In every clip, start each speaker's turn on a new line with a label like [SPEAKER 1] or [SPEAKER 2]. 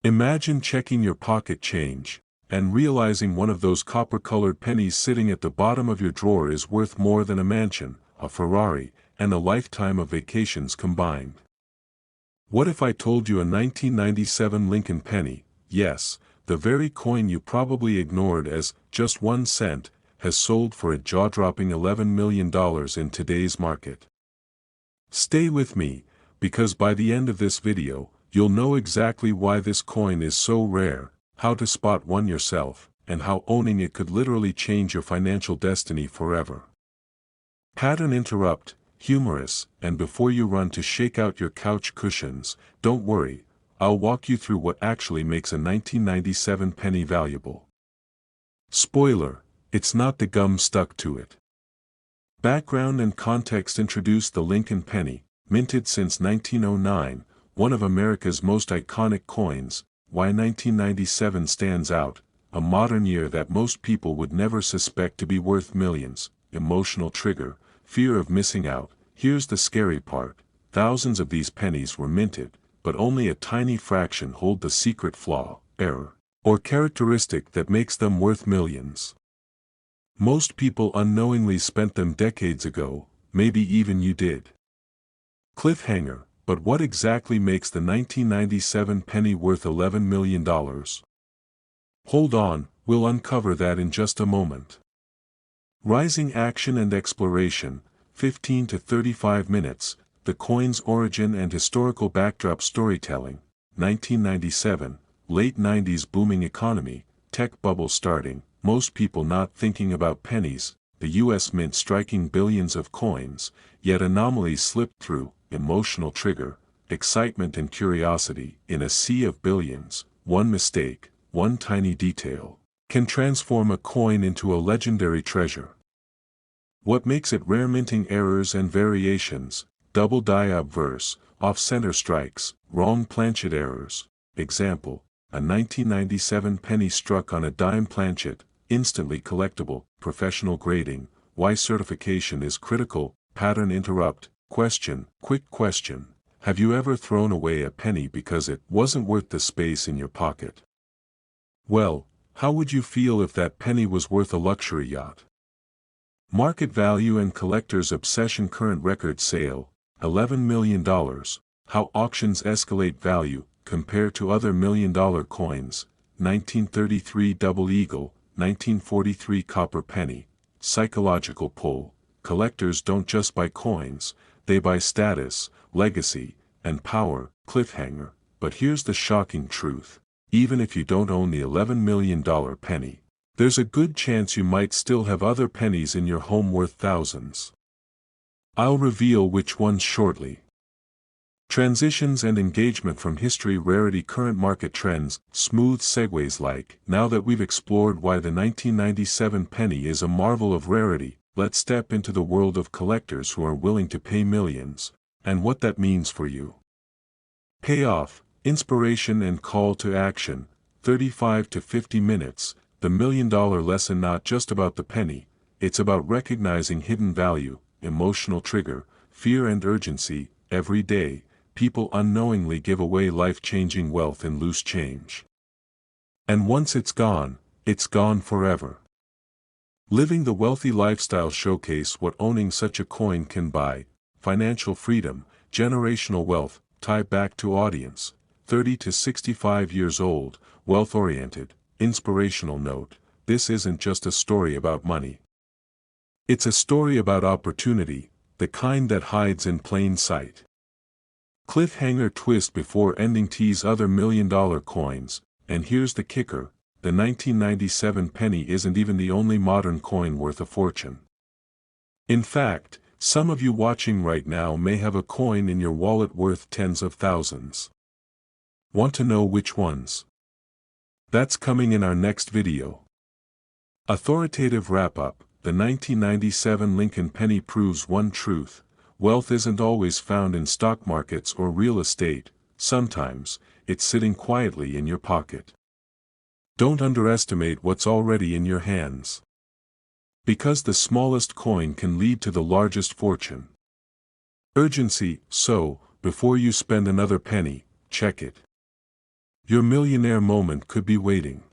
[SPEAKER 1] Imagine checking your pocket change, and realizing one of those copper-colored pennies sitting at the bottom of your drawer is worth more than a mansion, a Ferrari, and a lifetime of vacations combined. What if I told you a 1997 Lincoln penny, yes, the very coin you probably ignored as just 1 cent, has sold for a jaw-dropping $11 million in today's market? Stay with me, because by the end of this video, you'll know exactly why this coin is so rare, how to spot one yourself, and how owning it could literally change your financial destiny forever. Pattern interrupt, humorous, and before you run to shake out your couch cushions, don't worry, I'll walk you through what actually makes a 1997 penny valuable. Spoiler, it's not the gum stuck to it. Background and context. Introduce the Lincoln penny, minted since 1909, one of America's most iconic coins. Why 1997 stands out, a modern year that most people would never suspect to be worth millions. Emotional trigger, fear of missing out. Here's the scary part, thousands of these pennies were minted, but only a tiny fraction hold the secret flaw, error, or characteristic that makes them worth millions. Most people unknowingly spent them decades ago, maybe even you did. Cliffhanger, but what exactly makes the 1997 penny worth $11 million? Hold on, we'll uncover that in just a moment. Rising action and exploration, 15 to 35 minutes, the coin's origin and historical backdrop. Storytelling, 1997, late 90s booming economy, tech bubble starting, most people not thinking about pennies, the US Mint striking billions of coins, yet anomalies slipped through, emotional trigger, excitement and curiosity. In a sea of billions, one mistake, one tiny detail, can transform a coin into a legendary treasure. What makes it rare? Minting errors and variations, double die obverse, off-center strikes, wrong planchet errors. Example, a 1997 penny struck on a dime planchet, instantly collectible. Professional grading, why certification is critical. Pattern interrupt, question, quick question, have you ever thrown away a penny because it wasn't worth the space in your pocket? Well, how would you feel if that penny was worth a luxury yacht? Market value and collector's obsession. Current record sale, $11 million, how auctions escalate value, compared to other million-dollar coins. 1933 Double Eagle, 1943 Copper Penny, psychological pull, collectors don't just buy coins, they buy status, legacy, and power. Cliffhanger, but here's the shocking truth, even if you don't own the $11 million penny, there's a good chance you might still have other pennies in your home worth thousands. I'll reveal which ones shortly. Transitions and engagement from history. Rarity. Current market trends, smooth segues. Like, now that we've explored why the 1997 penny is a marvel of rarity, let's step into the world of collectors who are willing to pay millions, and what that means for you. Payoff, inspiration and call to action, 35 to 50 minutes, the $1 million lesson. Not just about the penny, it's about recognizing hidden value, emotional trigger, fear and urgency. Every day, people unknowingly give away life-changing wealth in loose change. And once it's gone forever. Living the wealthy lifestyle. Showcase what owning such a coin can buy, financial freedom, generational wealth. Tie back to audience, 30 to 65 years old, wealth-oriented, inspirational. Note, this isn't just a story about money. It's a story about opportunity, the kind that hides in plain sight. Cliffhanger twist before ending. Tease other million-dollar coins, and here's the kicker, the 1997 penny isn't even the only modern coin worth a fortune. In fact, some of you watching right now may have a coin in your wallet worth tens of thousands. Want to know which ones? That's coming in our next video. Authoritative wrap-up, the 1997 Lincoln penny proves one truth, wealth isn't always found in stock markets or real estate, sometimes, it's sitting quietly in your pocket. Don't underestimate what's already in your hands. Because the smallest coin can lead to the largest fortune. Urgency, so, before you spend another penny, check it. Your millionaire moment could be waiting.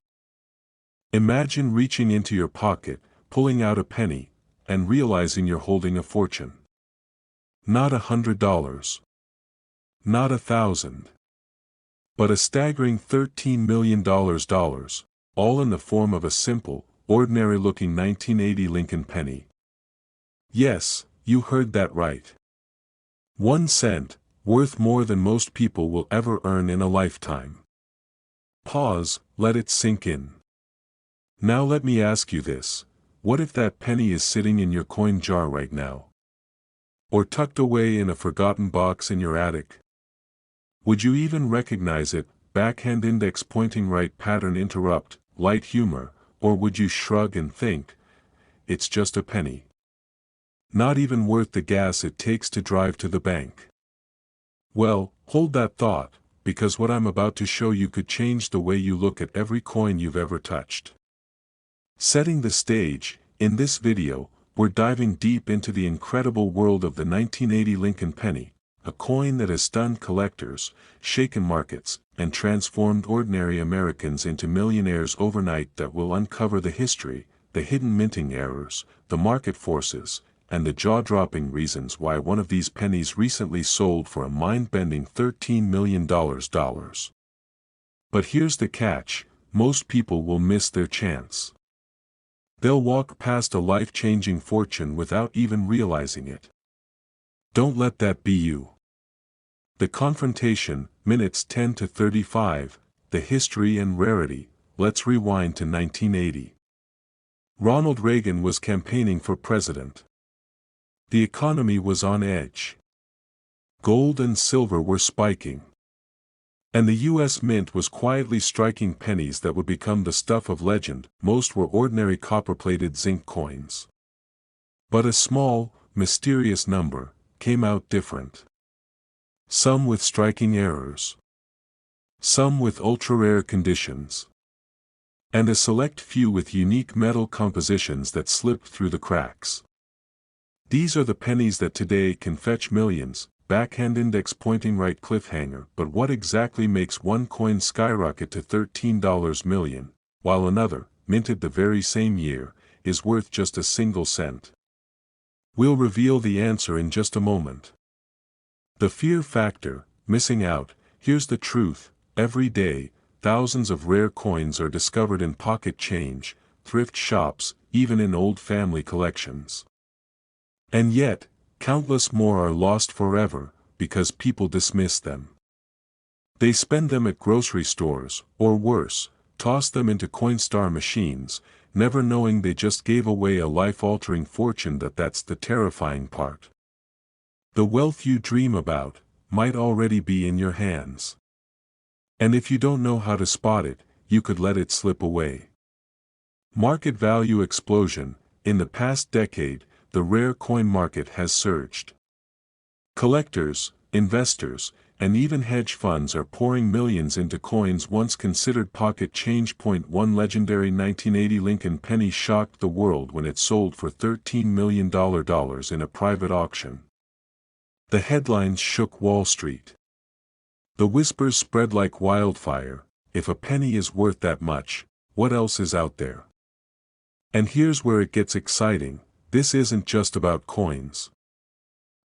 [SPEAKER 1] Imagine reaching into your pocket, pulling out a penny, and realizing you're holding a fortune. Not $100. Not 1,000. But a staggering $13 million, all in the form of a simple, ordinary-looking 1980 Lincoln penny. Yes, you heard that right. 1 cent, worth more than most people will ever earn in a lifetime. Pause, let it sink in. Now let me ask you this, what if that penny is sitting in your coin jar right now? Or tucked away in a forgotten box in your attic? Would you even recognize it, backhand index pointing right pattern interrupt, light humor, or would you shrug and think, it's just a penny? Not even worth the gas it takes to drive to the bank. Well, hold that thought, because what I'm about to show you could change the way you look at every coin you've ever touched. Setting the stage, in this video, we're diving deep into the incredible world of the 1980 Lincoln penny, a coin that has stunned collectors, shaken markets, and transformed ordinary Americans into millionaires overnight. That will uncover the history, the hidden minting errors, the market forces, and the jaw-dropping reasons why one of these pennies recently sold for a mind-bending $13 million. But here's the catch, most people will miss their chance. They'll walk past a life-changing fortune without even realizing it. Don't let that be you. The confrontation, minutes 10 to 35, the history and rarity. Let's rewind to 1980. Ronald Reagan was campaigning for president. The economy was on edge. Gold and silver were spiking. And the U.S. Mint was quietly striking pennies that would become the stuff of legend. Most were ordinary copper-plated zinc coins. But a small, mysterious number came out different. Some with striking errors. Some with ultra-rare conditions. And a select few with unique metal compositions that slipped through the cracks. These are the pennies that today can fetch millions. Backhand index pointing right cliffhanger. But what exactly makes one coin skyrocket to $13 million, while another, minted the very same year, is worth just a single cent? We'll reveal the answer in just a moment. The fear factor, missing out. Here's the truth, every day, thousands of rare coins are discovered in pocket change, thrift shops, even in old family collections. And yet, countless more are lost forever, because people dismiss them. They spend them at grocery stores, or worse, toss them into Coinstar machines, never knowing they just gave away a life-altering fortune. That's the terrifying part. The wealth you dream about might already be in your hands. And if you don't know how to spot it, you could let it slip away. Market value explosion. In the past decade, the rare coin market has surged. Collectors, investors, and even hedge funds are pouring millions into coins once considered pocket change. One legendary 1980 Lincoln penny shocked the world when it sold for $13 million in a private auction. The headlines shook Wall Street. The whispers spread like wildfire, if a penny is worth that much, what else is out there? And here's where it gets exciting. This isn't just about coins.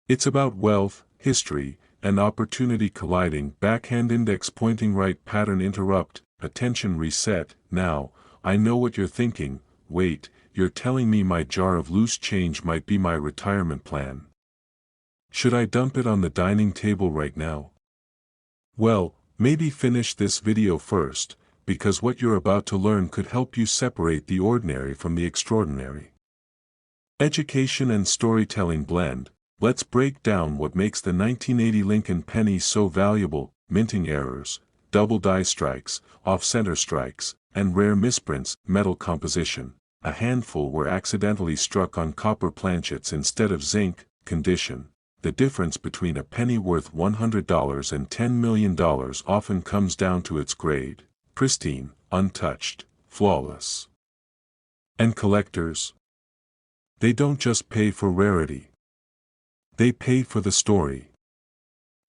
[SPEAKER 1] It's about wealth, history, and opportunity colliding. Backhand index pointing right pattern interrupt, attention reset. Now, I know what you're thinking. Wait, you're telling me my jar of loose change might be my retirement plan? Should I dump it on the dining table right now? Well, maybe finish this video first, because what you're about to learn could help you separate the ordinary from the extraordinary. Education and storytelling blend. Let's break down what makes the 1980 Lincoln penny so valuable: minting errors, double die strikes, off-center strikes, and rare misprints. Metal composition. A handful were accidentally struck on copper planchets instead of zinc. Condition. The difference between a penny worth $100 and $10 million often comes down to its grade: pristine, untouched, flawless. And collectors? They don't just pay for rarity. They pay for the story.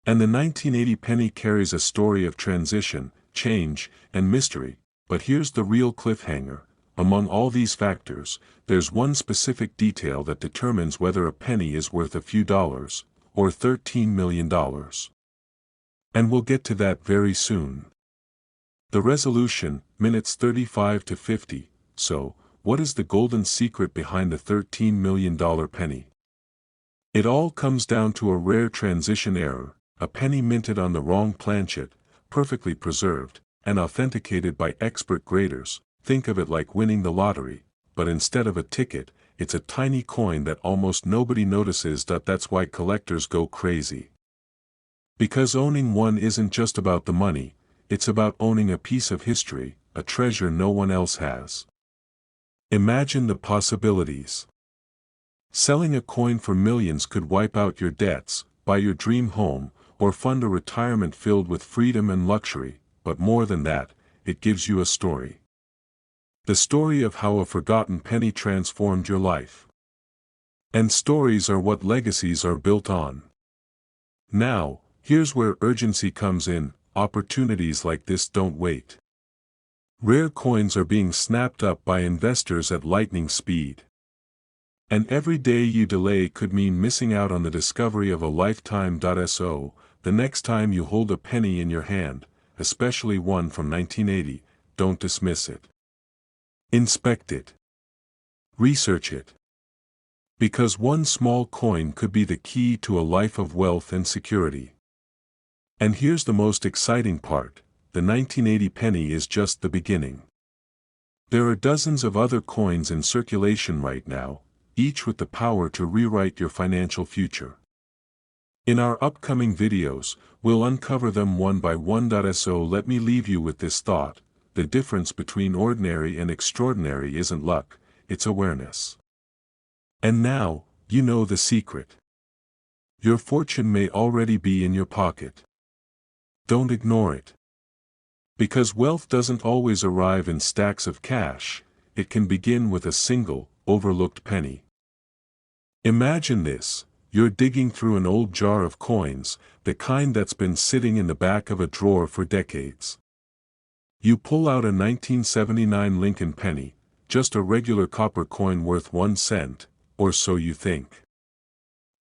[SPEAKER 1] And the 1980 penny carries a story of transition. change, and mystery. But here's the real cliffhanger. Among all these factors, there's one specific detail that determines whether a penny is worth a few dollars, or $13 million. And we'll get to that very soon. The resolution, minutes 35 to 50. So, what is the golden secret behind the $13 million penny? It all comes down to a rare transition error, a penny minted on the wrong planchet, perfectly preserved, and authenticated by expert graders. Think of it like winning the lottery, but instead of a ticket, it's a tiny coin that almost nobody notices. That's why collectors go crazy. Because owning one isn't just about the money, it's about owning a piece of history, a treasure no one else has. Imagine the possibilities. Selling a coin for millions could wipe out your debts, buy your dream home, or fund a retirement filled with freedom and luxury, but more than that, it gives you a story. The story of how a forgotten penny transformed your life. And stories are what legacies are built on. Now, here's where urgency comes in. Opportunities like this don't wait. Rare coins are being snapped up by investors at lightning speed. And every day you delay could mean missing out on the discovery of a lifetime. So, the next time you hold a penny in your hand, especially one from 1980, don't dismiss it. Inspect it. Research it. Because one small coin could be the key to a life of wealth and security. And here's the most exciting part, the 1980 penny is just the beginning. There are dozens of other coins in circulation right now, each with the power to rewrite your financial future. In our upcoming videos, we'll uncover them one by one. So let me leave you with this thought, the difference between ordinary and extraordinary isn't luck, it's awareness. And now, you know the secret. Your fortune may already be in your pocket. Don't ignore it. Because wealth doesn't always arrive in stacks of cash, it can begin with a single, overlooked penny. Imagine this, you're digging through an old jar of coins, the kind that's been sitting in the back of a drawer for decades. You pull out a 1979 Lincoln penny, just a regular copper coin worth 1 cent, or so you think.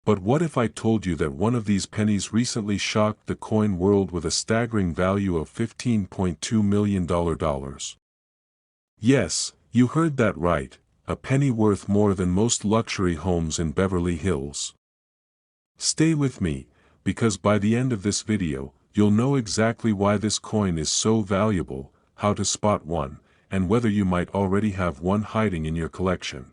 [SPEAKER 1] But what if I told you that one of these pennies recently shocked the coin world with a staggering value of $15.2 million? Yes, you heard that right, a penny worth more than most luxury homes in Beverly Hills. Stay with me, because by the end of this video, you'll know exactly why this coin is so valuable, how to spot one, and whether you might already have one hiding in your collection.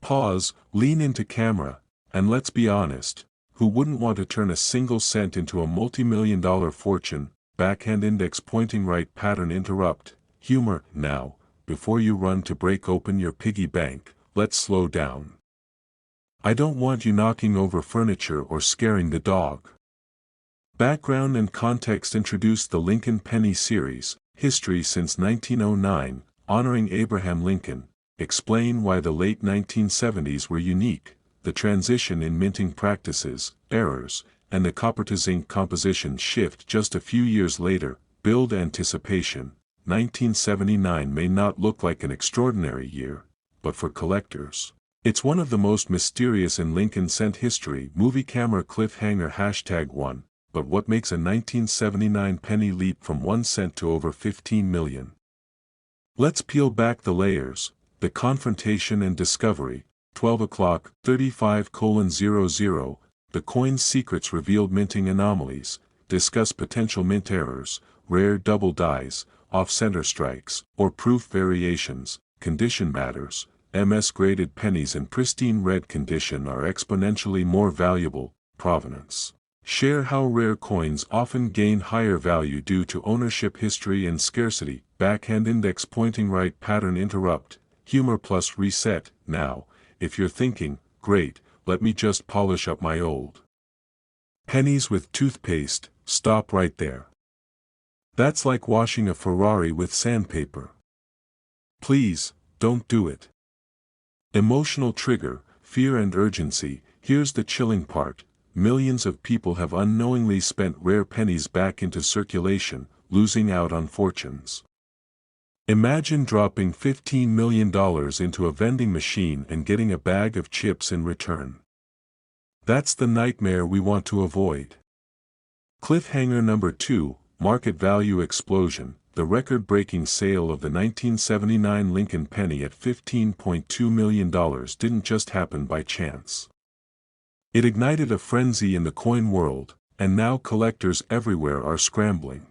[SPEAKER 1] Pause, lean into camera, and let's be honest, who wouldn't want to turn a single cent into a multi-million-dollar fortune? Backhand index pointing right pattern interrupt, humor. Now, before you run to break open your piggy bank, let's slow down. I don't want you knocking over furniture or scaring the dog. Background and context. Introduce the Lincoln Penny Series, History since 1909, honoring Abraham Lincoln. Explain why the late 1970s were unique, the transition in minting practices, errors, and the copper-to-zinc composition shift just a few years later. Build anticipation. 1979 may not look like an extraordinary year, but for collectors, it's one of the most mysterious in Lincoln cent history. Movie camera cliffhanger #1. But what makes a 1979 penny leap from 1 cent to over 15 million? Let's peel back the layers. The confrontation and discovery. 12 o'clock, 35:00. The coin's secrets revealed. Minting anomalies. Discuss potential mint errors, rare double dies, off-center strikes, or proof variations. Condition matters. MS-graded pennies in pristine red condition are exponentially more valuable. Provenance. Share how rare coins often gain higher value due to ownership history and scarcity. Backhand index pointing right pattern interrupt, humor plus reset. Now, if you're thinking, great, let me just polish up my old pennies with toothpaste, stop right there. That's like washing a Ferrari with sandpaper. Please, don't do it. Emotional trigger, fear and urgency. Here's the chilling part. Millions of people have unknowingly spent rare pennies back into circulation, losing out on fortunes. Imagine dropping $15 million into a vending machine and getting a bag of chips in return. That's the nightmare we want to avoid. Cliffhanger number 2, market value explosion. The record-breaking sale of the 1979 Lincoln penny at $15.2 million didn't just happen by chance. It ignited a frenzy in the coin world, and now collectors everywhere are scrambling.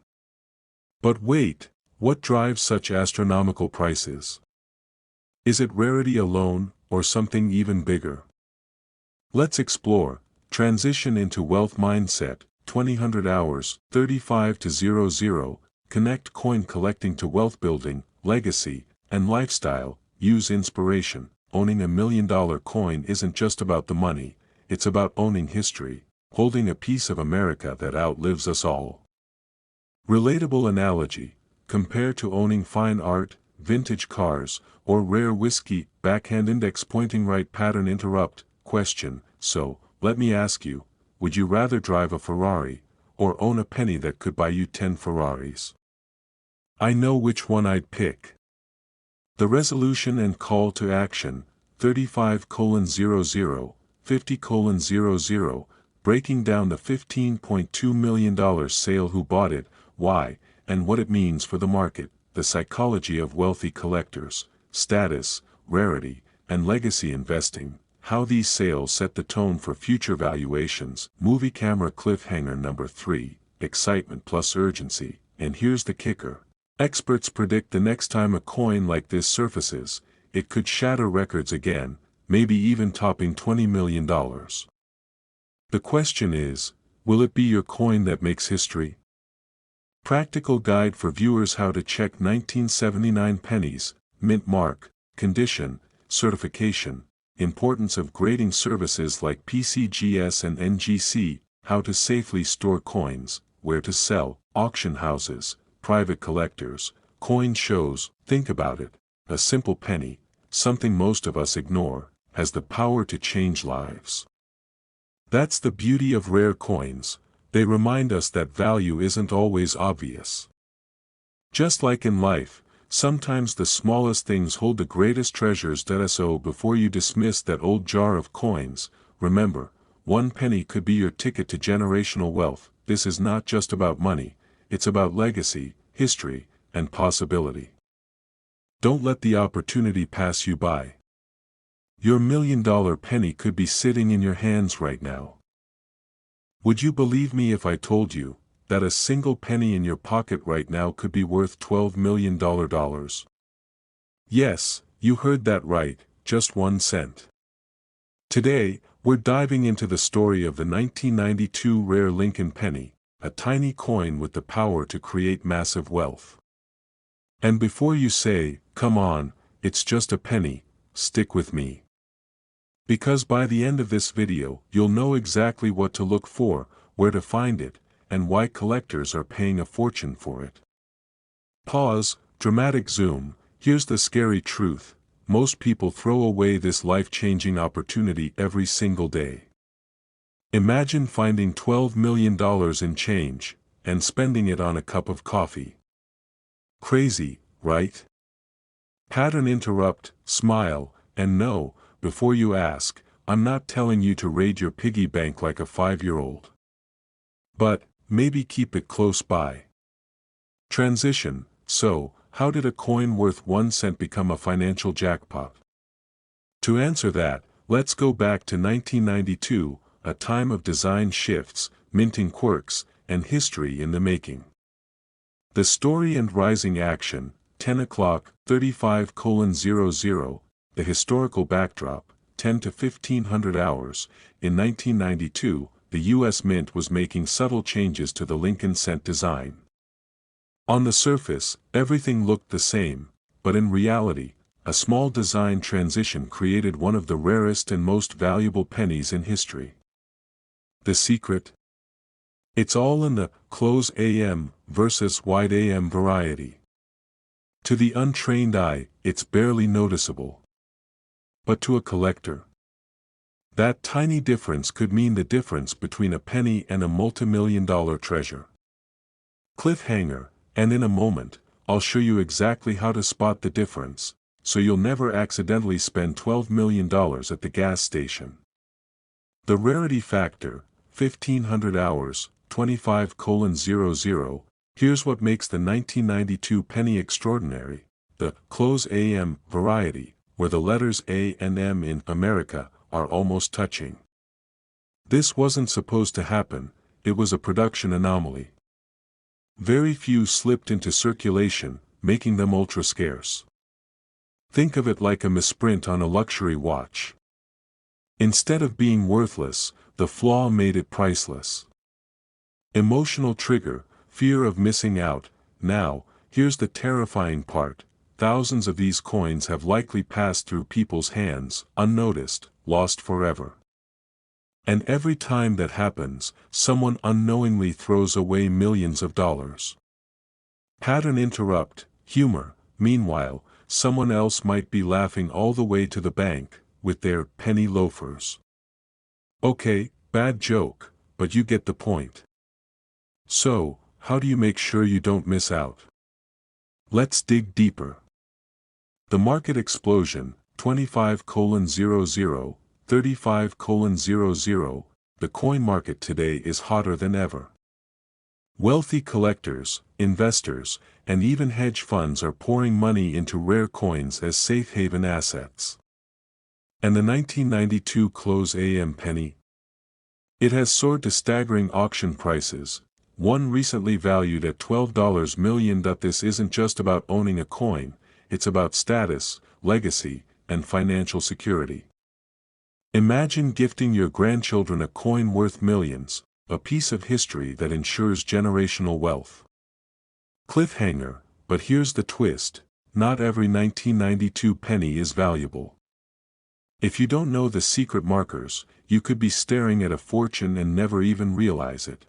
[SPEAKER 1] But wait, what drives such astronomical prices? Is it rarity alone, or something even bigger? Let's explore. Transition into wealth mindset, 2000 hours, 35 to 00, connect coin collecting to wealth building, legacy, and lifestyle. Use inspiration. Owning $1 million coin isn't just about the money, it's about owning history, holding a piece of America that outlives us all. Relatable analogy. Compare to owning fine art, vintage cars, or rare whiskey. Backhand index pointing right pattern interrupt. Question. So, let me ask you, would you rather drive a Ferrari, or own a penny that could buy you 10 Ferraris? I know which one I'd pick. The resolution and call to action, 35:00, 50:00, breaking down the $15.2 million sale, who bought it, why, and what it means for the market, the psychology of wealthy collectors, status, rarity, and legacy investing, how these sales set the tone for future valuations. Movie camera. Cliffhanger number 3, excitement plus urgency, and here's the kicker. Experts predict the next time a coin like this surfaces, it could shatter records again, maybe even topping $20 million. The question is, will it be your coin that makes history? Practical guide for viewers: how to check 1979 pennies, mint mark, condition, certification, importance of grading services like PCGS and NGC, how to safely store coins, where to sell, auction houses, private collectors, coin shows. Think about it, a simple penny, something most of us ignore, has the power to change lives. That's the beauty of rare coins, they remind us that value isn't always obvious. Just like in life, sometimes the smallest things hold the greatest treasures. So before you dismiss that old jar of coins, remember, one penny could be your ticket to generational wealth. This is not just about money, it's about legacy, history, and possibility. Don't let the opportunity pass you by. Your $1 million penny could be sitting in your hands right now. Would you believe me if I told you that a single penny in your pocket right now could be worth $12 million? Yes, you heard that right, just 1 cent. Today, we're diving into the story of the 1992 rare Lincoln penny, a tiny coin with the power to create massive wealth. And before you say, "Come on, it's just a penny," stick with me. Because by the end of this video, you'll know exactly what to look for, where to find it, and why collectors are paying a fortune for it. Pause, dramatic zoom. Here's the scary truth: most people throw away this life-changing opportunity every single day. Imagine finding $12 million in change, and spending it on a cup of coffee. Crazy, right? Pattern interrupt, smile, and no, before you ask, I'm not telling you to raid your piggy bank like a 5-year-old. But, maybe keep it close by. Transition. So, how did a coin worth 1 cent become a financial jackpot? To answer that, let's go back to 1992, a time of design shifts, minting quirks, and history in the making. The story and rising action, 10 o'clock, 35:00, the historical backdrop, 10 to 1500 hours. In 1992, the U.S. Mint was making subtle changes to the Lincoln cent design. On the surface, everything looked the same, but in reality, a small design transition created one of the rarest and most valuable pennies in history. The secret? It's all in the close AM versus wide AM variety. To the untrained eye, it's barely noticeable. But to a collector, that tiny difference could mean the difference between a penny and a multi-million-dollar treasure. Cliffhanger. And in a moment, I'll show you exactly how to spot the difference, so you'll never accidentally spend $12 million at the gas station. The rarity factor, 1500 hours, 25:00. Here's what makes the 1992 penny extraordinary: the close AM variety, where the letters A and M in America are almost touching. This wasn't supposed to happen, it was a production anomaly. Very few slipped into circulation, making them ultra scarce. Think of it like a misprint on a luxury watch. Instead of being worthless, the flaw made it priceless. Emotional trigger, fear of missing out. Now, here's the terrifying part: thousands of these coins have likely passed through people's hands, unnoticed, lost forever. And every time that happens, someone unknowingly throws away millions of dollars. Pattern interrupt, humor. Meanwhile, someone else might be laughing all the way to the bank, with their penny loafers. Okay, bad joke, but you get the point. So, how do you make sure you don't miss out? Let's dig deeper. The market explosion, 25:00, 35:00. The coin market today is hotter than ever. Wealthy collectors, investors, and even hedge funds are pouring money into rare coins as safe haven assets. And the 1992 close AM penny? It has soared to staggering auction prices, one recently valued at $12 million. This isn't just about owning a coin, it's about status, legacy, and financial security. Imagine gifting your grandchildren a coin worth millions, a piece of history that ensures generational wealth. Cliffhanger, but here's the twist: not every 1992 penny is valuable. If you don't know the secret markers, you could be staring at a fortune and never even realize it.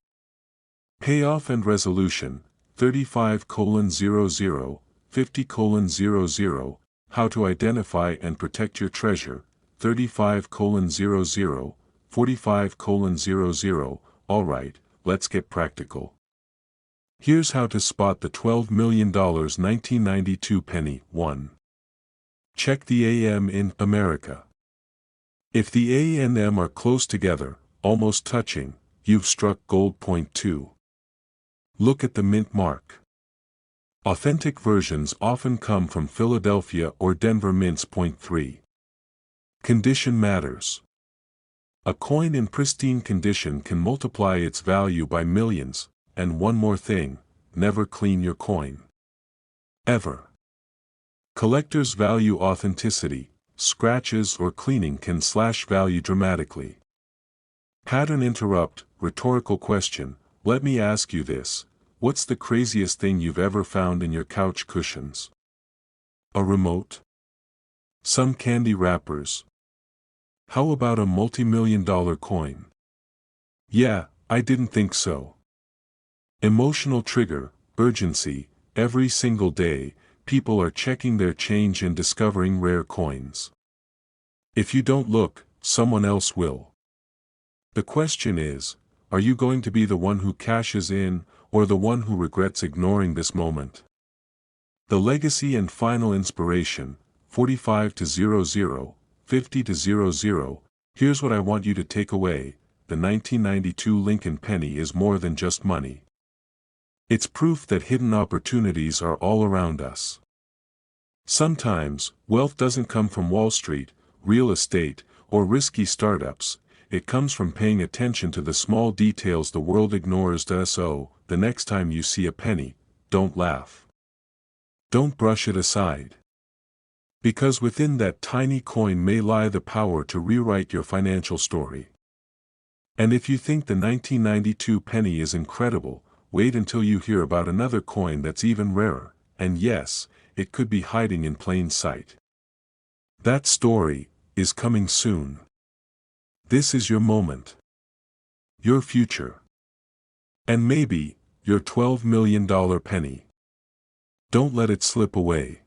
[SPEAKER 1] Payoff and resolution, 35:00, 50:00. How to identify and protect your treasure, 35:00, 45:00. Alright, let's get practical. Here's how to spot the $12 million 1992 penny. 1. Check the AM in America. If the A and M are close together, almost touching, you've struck gold. Point 2. Look at the mint mark. Authentic versions often come from Philadelphia or Denver mints. Point 3. Condition matters. A coin in pristine condition can multiply its value by millions. And one more thing: never clean your coin. Ever. Collectors value authenticity. Scratches or cleaning can slash value dramatically. Pattern interrupt, rhetorical question. Let me ask you this: what's the craziest thing you've ever found in your couch cushions? A remote? Some candy wrappers? How about a multi-million-dollar coin? Yeah, I didn't think so. Emotional trigger, urgency. Every single day, people are checking their change and discovering rare coins. If you don't look, someone else will. The question is, are you going to be the one who cashes in, or the one who regrets ignoring this moment? The legacy and final inspiration, 45:00, 50:00. Here's what I want you to take away: the 1992 Lincoln penny is more than just money. It's proof that hidden opportunities are all around us. Sometimes, wealth doesn't come from Wall Street, real estate, or risky startups. It comes from paying attention to the small details the world ignores. So, the next time you see a penny, don't laugh. Don't brush it aside. Because within that tiny coin may lie the power to rewrite your financial story. And if you think the 1992 penny is incredible, wait until you hear about another coin that's even rarer, and yes, it could be hiding in plain sight. That story is coming soon. This is your moment. Your future. And maybe, your $12 million penny. Don't let it slip away.